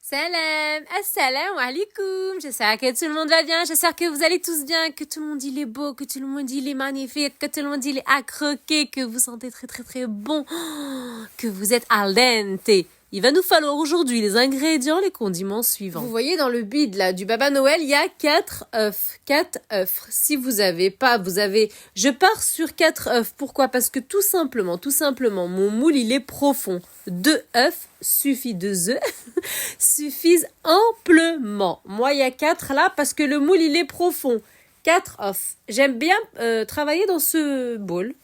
Salam, assalamu alaikum. J'espère que tout le monde va bien. J'espère que vous allez tous bien, que tout le monde il est beau, que tout le monde il est magnifique, que tout le monde il est à croquer, que vous sentez très très très bon, que vous êtes al dente. Il va nous falloir aujourd'hui les ingrédients, les condiments suivants. Vous voyez dans le bide là du Baba Noël, il y a 4 œufs. 4 œufs. Si vous avez pas, vous avez... Je pars sur 4 œufs. Pourquoi? Parce que tout simplement, mon moule il est profond. 2 œufs suffit, 2 œufs suffisent amplement. Moi, il y a 4 là parce que le moule il est profond. 4 œufs. J'aime bien travailler dans ce bol.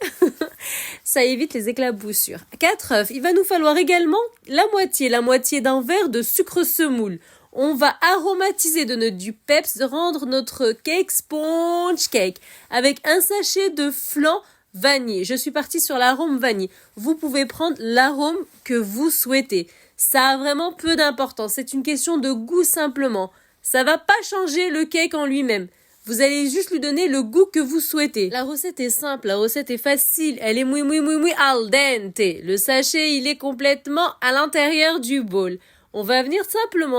Ça évite les éclaboussures. 4 œufs. Il va nous falloir également la moitié d'un verre de sucre semoule. On va aromatiser du peps, rendre notre cake sponge cake avec un sachet de flan vanille. Je suis partie sur l'arôme vanille. Vous pouvez prendre l'arôme que vous souhaitez. Ça a vraiment peu d'importance. C'est une question de goût simplement. Ça va pas changer le cake en lui-même. Vous allez juste lui donner le goût que vous souhaitez. La recette est simple, la recette est facile. Elle est muy al dente. Le sachet, il est complètement à l'intérieur du bol. On va venir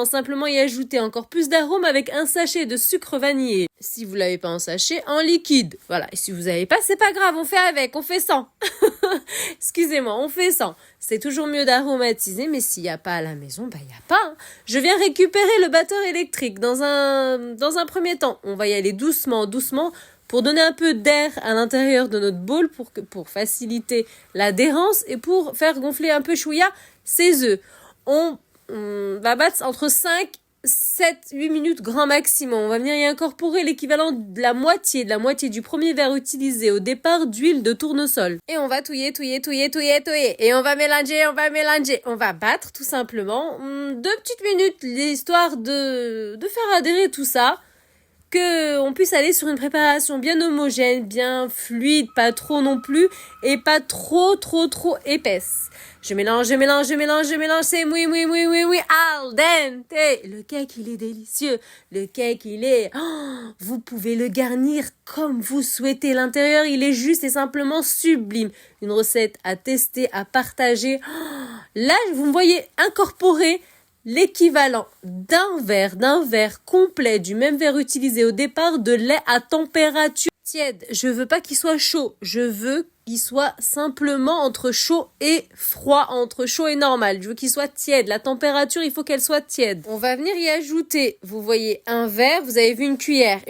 simplement y ajouter encore plus d'arôme avec un sachet de sucre vanillé. Si vous l'avez pas en sachet, en liquide. Voilà. Et si vous n'avez pas, c'est pas grave, on fait avec, on fait sans. Excusez-moi, on fait sans. C'est toujours mieux d'aromatiser, mais s'il n'y a pas à la maison, il n'y a pas. Hein. Je viens récupérer le batteur électrique dans un premier temps. On va y aller doucement, pour donner un peu d'air à l'intérieur de notre bol, pour faciliter l'adhérence et pour faire gonfler un peu chouïa ces œufs. On va battre entre 5, 7, 8 minutes grand maximum. On va venir y incorporer l'équivalent de la moitié du premier verre utilisé au départ d'huile de tournesol. Et on va touiller. Et on va mélanger. On va battre tout simplement 2 petites minutes, l'histoire de faire adhérer tout ça. Qu'on puisse aller sur une préparation bien homogène, bien fluide, pas trop non plus, et pas trop épaisse. Je mélange, c'est oui, al dente. Le cake, il est délicieux. Le cake, il est... Oh, vous pouvez le garnir comme vous souhaitez. L'intérieur, il est juste et simplement sublime. Une recette à tester, à partager. Oh, là, vous me voyez incorporer l'équivalent d'un verre complet du même verre utilisé au départ de lait à température tiède. Je veux pas qu'il soit chaud, je veux qu'il soit simplement entre chaud et froid, entre chaud et normal. Je veux qu'il soit tiède. La température, il faut qu'elle soit tiède. On va venir y ajouter, vous voyez, un verre, vous avez vu une cuillère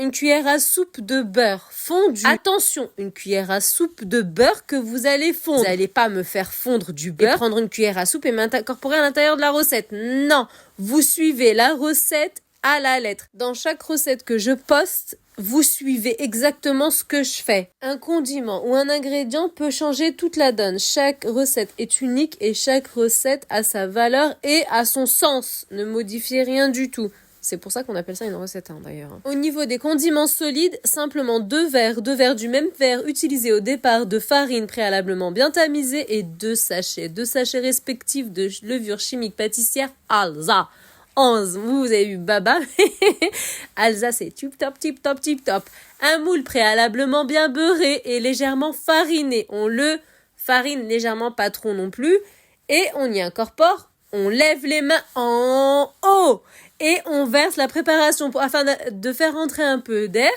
à soupe de beurre fondu. Attention, une cuillère à soupe de beurre que vous allez fondre. Vous n'allez pas me faire fondre du beurre, et prendre une cuillère à soupe et m'incorporer à l'intérieur de la recette. Non, vous suivez la recette à la lettre. Dans chaque recette que je poste, vous suivez exactement ce que je fais. Un condiment ou un ingrédient peut changer toute la donne. Chaque recette est unique et chaque recette a sa valeur et a son sens. Ne modifiez rien du tout. C'est pour ça qu'on appelle ça une recette d'ailleurs. Au niveau des condiments solides, simplement 2 verres du même verre utilisés au départ de farine préalablement bien tamisée et 2 sachets respectifs de levure chimique pâtissière Alza. 11, vous avez eu Baba. Alsa, c'est tip top. Un moule préalablement bien beurré et légèrement fariné. On le farine légèrement, pas trop non plus. Et on y incorpore, on lève les mains en haut. Et on verse la préparation afin de faire rentrer un peu d'air.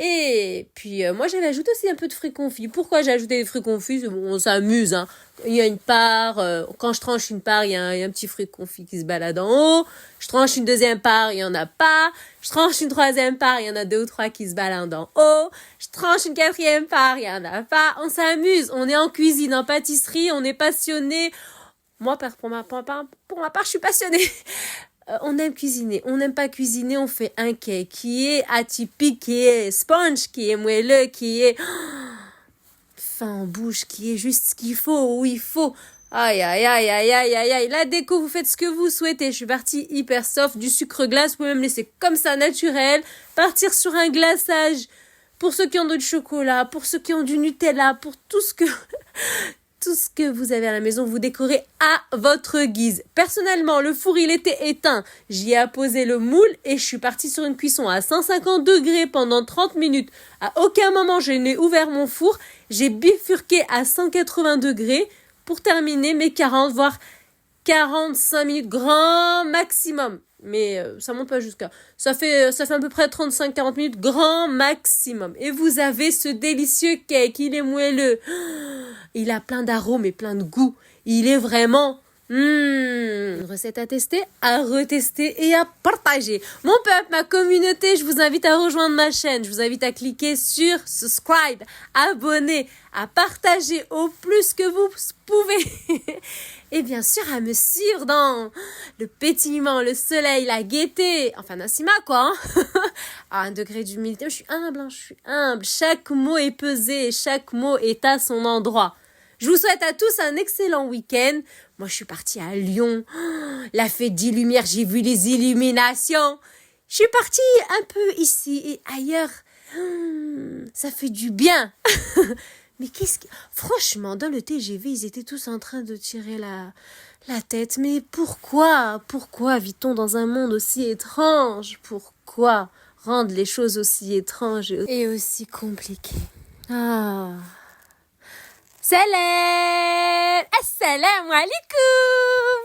Et puis, moi, j'avais ajouté aussi un peu de fruits confits. Pourquoi j'ai ajouté des fruits confits? Bon, on s'amuse, hein. Il y a une part, quand je tranche une part, il y a un petit fruit confit qui se balade en haut. Je tranche une deuxième part, il y en a pas. Je tranche une troisième part, il y en a 2 ou 3 qui se baladent en haut. Je tranche une quatrième part, il y en a pas. On s'amuse, on est en cuisine, en pâtisserie, on est passionné. Moi, pour ma part, je suis passionnée. On aime cuisiner, on n'aime pas cuisiner, on fait un cake qui est atypique, qui est sponge, qui est moelleux, qui est fin en bouche, qui est juste ce qu'il faut, où il faut. Aïe. La déco, vous faites ce que vous souhaitez. Je suis partie hyper soft, du sucre glace, vous pouvez même laisser comme ça naturel, partir sur un glaçage pour ceux qui ont du chocolat, pour ceux qui ont du Nutella, pour tout ce que vous avez à la maison, vous décorez à votre guise. Personnellement, le four, il était éteint. J'y ai apposé le moule et je suis partie sur une cuisson à 150 degrés pendant 30 minutes. À aucun moment, je n'ai ouvert mon four. J'ai bifurqué à 180 degrés pour terminer mes 40, voire 45 minutes grand maximum. Mais ça monte pas jusqu'à... Ça fait à peu près 35-40 minutes grand maximum. Et vous avez ce délicieux cake. Il est moelleux. Il a plein d'arômes et plein de goûts. Il est vraiment... Une recette à tester, à retester et à partager. Mon peuple, ma communauté, je vous invite à rejoindre ma chaîne. Je vous invite à cliquer sur subscribe, abonner, à partager au plus que vous pouvez. Et bien sûr, à me suivre dans le pétillement, le soleil, la gaieté. Enfin, Nassima, quoi. À 1 degré d'humilité. Je suis humble. Chaque mot est pesé et chaque mot est à son endroit. Je vous souhaite à tous un excellent week-end. Moi, je suis partie à Lyon. La fête des Lumières, j'ai vu les illuminations. Je suis partie un peu ici et ailleurs. Ça fait du bien. Mais franchement, dans le TGV, ils étaient tous en train de tirer la tête. Mais pourquoi vit-on dans un monde aussi étrange? Pourquoi rendre les choses aussi étranges et aussi compliquées? Salam! Assalamu alaikum!